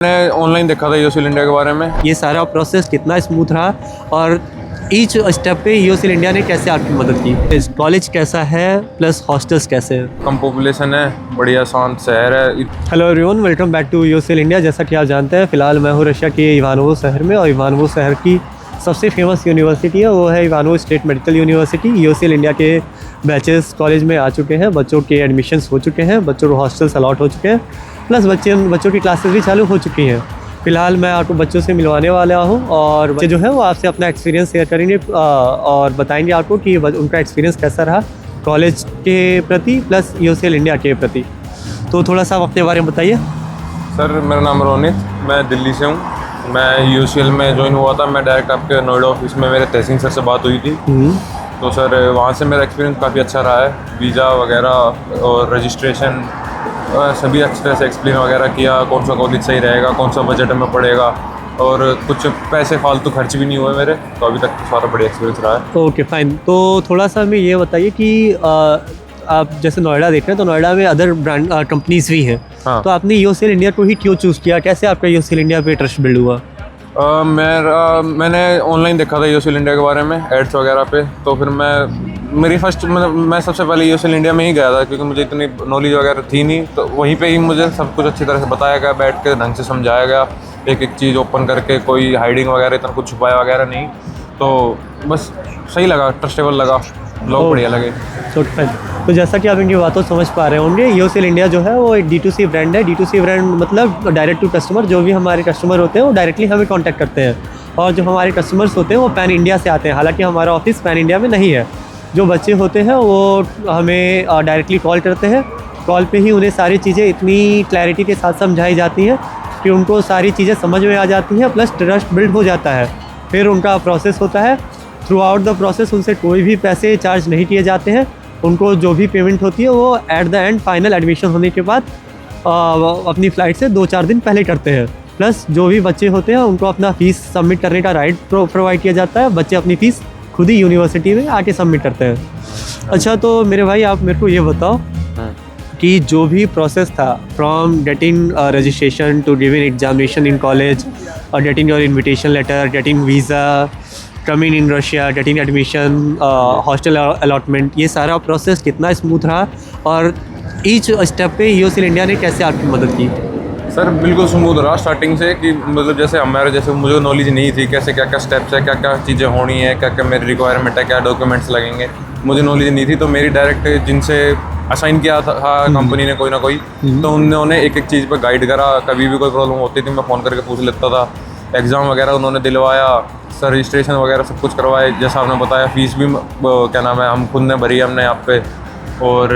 मैंने ऑनलाइन देखा था यूसीएल इंडिया के बारे में। ये सारा प्रोसेस कितना स्मूथ रहा और ईच स्टेप पे यूसीएल इंडिया ने कैसे आपकी मदद की। कॉलेज कैसा है प्लस हॉस्टल्स कैसे हैं। कम पॉपुलेशन है, बढ़िया शांत शहर है। Hello everyone, welcome back to UCL India. जैसा कि आप जानते हैं, फ़िलहाल मैं हूँ रशिया के इवानोवो शहर में, और इवानोवो शहर की सबसे फेमस यूनिवर्सिटी है वो है Ivanovo state medical university. UCL India के बैचेस कॉलेज में आ चुके हैं, बच्चों के एडमिशन्स हो चुके हैं, बच्चों को हॉस्टल्स अलॉट हो चुके हैं, प्लस बच्चों की क्लासेस भी चालू हो चुकी हैं। फ़िलहाल मैं आपको बच्चों से मिलवाने वाला हूँ और बच्चे जो है वो आपसे अपना एक्सपीरियंस शेयर करेंगे और बताएंगे आपको कि उनका एक्सपीरियंस कैसा रहा कॉलेज के प्रति प्लस यूसीएल इंडिया के प्रति। तो थोड़ा सा आप अपने बारे में बताइए। सर, मेरा नाम रोनित, मैं दिल्ली से हूँ। मैं यूसीएल में ज्वाइन हुआ था। मैं डायरेक्ट आपके नोएडा ऑफिस में मेरे तहसीन सर से बात हुई थी। तो सर, वहाँ से मेरा एक्सपीरियंस काफ़ी अच्छा रहा है। वीज़ा वगैरह और रजिस्ट्रेशन सभी अच्छे तरह से एक्सप्लेन वगैरह किया, कौन सा कॉलेज सही रहेगा, कौन सा बजट में पड़ेगा, और कुछ पैसे फालतू खर्च भी नहीं हुए मेरे। तो अभी तक सारा बढ़िया एक्सपीरियंस रहा है। Okay fine. तो थोड़ा सा हमें ये बताइए कि आप जैसे नोएडा देख रहे हैं, तो नोएडा में अदर ब्रांड कंपनीज भी हैं। हाँ। तो आपने यूसीएल इंडिया को ही क्यों चूज़ किया, कैसे आपका यूसीएल इंडिया पे ट्रस्ट बिल्ड हुआ। मैंने ऑनलाइन देखा था यूसीएल इंडिया के बारे में, एड्स वगैरह पे। तो फिर मैं सबसे पहले यूसीएल इंडिया में ही गया था, क्योंकि मुझे इतनी नॉलेज वगैरह थी नहीं। तो वहीं पे ही मुझे सब कुछ अच्छी तरह से बताया गया, बैठ के ढंग से समझाया गया, एक एक चीज़ ओपन करके, कोई हाइडिंग वगैरह इतना कुछ छुपाया वगैरह नहीं। तो बस सही लगा, ट्रस्टेबल लगा, लोग बढ़िया लगे। तो जैसा कि आप इनकी बातों समझ पा रहे होंगे, यूसीएल इंडिया जो है वो एक D2C ब्रांड है। D2C ब्रांड मतलब डायरेक्ट टू कस्टमर। जो भी हमारे कस्टमर होते हैं वो डायरेक्टली हमें कांटेक्ट करते हैं, और जो हमारे कस्टमर्स होते हैं वो पैन इंडिया से आते हैं। हालांकि हमारा ऑफिस पैन इंडिया में नहीं है। जो बच्चे होते हैं वो हमें डायरेक्टली कॉल करते हैं। कॉल पे ही उन्हें सारी चीज़ें इतनी क्लैरिटी के साथ समझाई जाती हैं कि उनको सारी चीज़ें समझ में आ जाती हैं, प्लस ट्रस्ट बिल्ड हो जाता है। फिर उनका प्रोसेस होता है। थ्रू आउट द प्रोसेस उनसे कोई भी पैसे चार्ज नहीं किए जाते हैं। उनको जो भी पेमेंट होती है वो at the end final admission होने के बाद अपनी फ़्लाइट से 2-4 दिन पहले करते हैं। प्लस जो भी बच्चे होते हैं उनको अपना फ़ीस सबमिट करने का राइट प्रोवाइड किया जाता है। बच्चे अपनी फ़ीस खुद ही यूनिवर्सिटी में आके सबमिट करते हैं। अच्छा, तो मेरे भाई आप मेरे को ये बताओ कि जो भी प्रोसेस था, from getting registration to giving examination in college और getting your invitation letter, getting visa, coming in Russia, getting admission, hostel allotment, ये सारा प्रोसेस कितना स्मूथ रहा और ईच स्टेप पे यूसीएल इंडिया ने कैसे आपकी मदद की। सर, बिल्कुल स्मूथ रहा स्टार्टिंग से। कि मतलब जैसे मुझे नॉलेज नहीं थी, कैसे क्या क्या स्टेप्स है, क्या क्या चीज़ें होनी है, क्या क्या मेरी रिक्वायरमेंट है, क्या डॉक्यूमेंट्स लगेंगे, मुझे नॉलेज नहीं थी। तो मेरी डायरेक्ट जिनसे असाइन किया था कंपनी ने कोई ना कोई, तो उन्होंने एक एक चीज़ पर गाइड करा। कभी भी कोई प्रॉब्लम होती थी मैं फ़ोन करके पूछ लेता था। एग्ज़ाम वगैरह उन्होंने दिलवाया, सर रजिस्ट्रेशन वगैरह सब कुछ करवाए, जैसा आपने बताया। फ़ीस भी क्या नाम है, हम खुद ने भरी, हमने यहाँ पे। और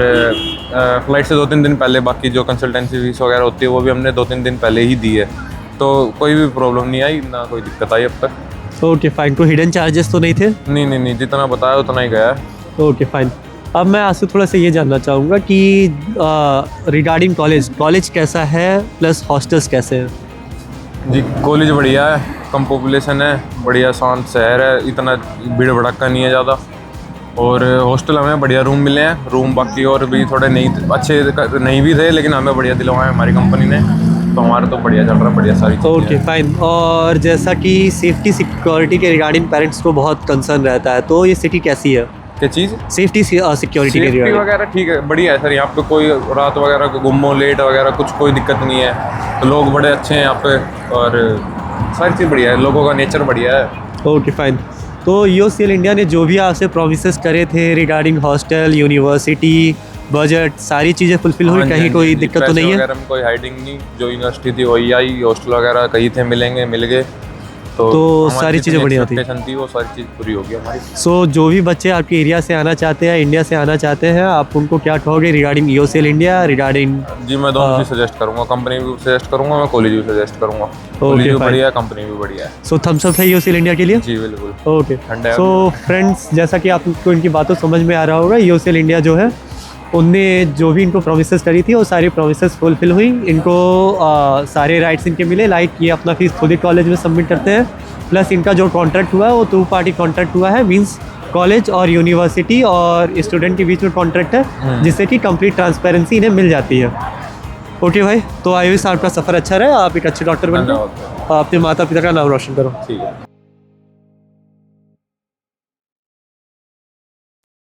फ़्लाइट से 2-3 दिन पहले बाकी जो कंसल्टेंसी फीस वगैरह होती है वो भी हमने 2-3 दिन पहले ही दी है। तो कोई भी प्रॉब्लम नहीं आई, ना कोई दिक्कत आई अब तक। Okay fine. कोई हिडन चार्जेस तो नहीं थे। नहीं, जितना बताया उतना ही गया है। Okay fine. अब मैं आपसे थोड़ा सा ये जानना चाहूँगा कि रिगार्डिंग कॉलेज कैसा है प्लस हॉस्टल्स कैसे हैं। जी, कॉलेज बढ़िया है, कम पॉपुलेशन है, बढ़िया शांत शहर है, इतना भीड़ भड़का नहीं है ज़्यादा। और हॉस्टल हमें बढ़िया रूम मिले हैं। रूम बाकी और भी थोड़े अच्छे नहीं भी थे, लेकिन हमें बढ़िया दिलवाए हमारी कंपनी ने। तो हमारा तो बढ़िया चल रहा है, बढ़िया सारी चीज़ें। Okay fine. और जैसा कि सेफ्टी सिक्योरिटी के रिगार्डिंग पेरेंट्स को बहुत कंसर्न रहता है, तो ये सिटी कैसी है। क्या चीज़? सेफ्टी सिक्योरिटी के रिगार्डिंग वगैरह ठीक है, बढ़िया है सर। यहाँ पे कोई रात वगैरह को गुम हो, लेट वगैरह कुछ कोई दिक्कत नहीं है। तो लोग बड़े अच्छे हैं यहाँ पे, और सारी चीज़ बढ़िया है, लोगों का नेचर बढ़िया है। Okay fine. तो यूसीएल इंडिया ने जो भी आपसे प्रोमिसेस करे थे रिगार्डिंग हॉस्टल, यूनिवर्सिटी, बजट, सारी चीज़ें फुलफिल हुई, कहीं कोई दिक्कत तो नहीं है। वगैरह में कोई हाइडिंग नहीं, जो यूनिवर्सिटी थी वही आई, हॉस्टल वगैरह कहीं थे मिलेंगे, मिल गए। तो सारी चीज़ें बढ़िया थी, वो सारी चीज़ पूरी होगी हमारी। सो जो भी बच्चे आपके एरिया से आना चाहते हैं, इंडिया से आना चाहते हैं, आप उनको क्या कहोगे रिगार्डिंग यूसीएल इंडिया, रिगार्डिंग। जी, मैं दोनों भी सजेस्ट करूँगा, कंपनी भी सजेस्ट करूँगा, मैं कॉलेज भी सजेस्ट करूँगा। कॉलेज भी बढ़िया है, कंपनी भी बढ़िया है। सो थम्स अप है यूसीएल इंडिया के लिए। जी बिल्कुल। ओके। सो फ्रेंड्स, जैसा कि आपको इनकी बातों समझ में आ रहा होगा, यूसीएल इंडिया जो है उनने जो भी इनको प्रोमिसेस करी थी वो सारी प्रोमिसेस फुलफिल हुई। इनको सारे राइट्स इनके मिले, लाइक ये अपना फीस खुद ही कॉलेज में सबमिट करते हैं। प्लस इनका जो कॉन्ट्रैक्ट हुआ है वो 2 पार्टी कॉन्ट्रैक्ट हुआ है, मीन्स कॉलेज और यूनिवर्सिटी और स्टूडेंट के बीच में कॉन्ट्रैक्ट है, जिससे कि कंप्लीट ट्रांसपेरेंसी इन्हें मिल जाती है। ओके भाई, तो आइए आपका सफ़र अच्छा रहे, आप एक अच्छे डॉक्टर बन धन्यवाद। जाओ, अपने माता पिता का नाम रोशन करो। ठीक है।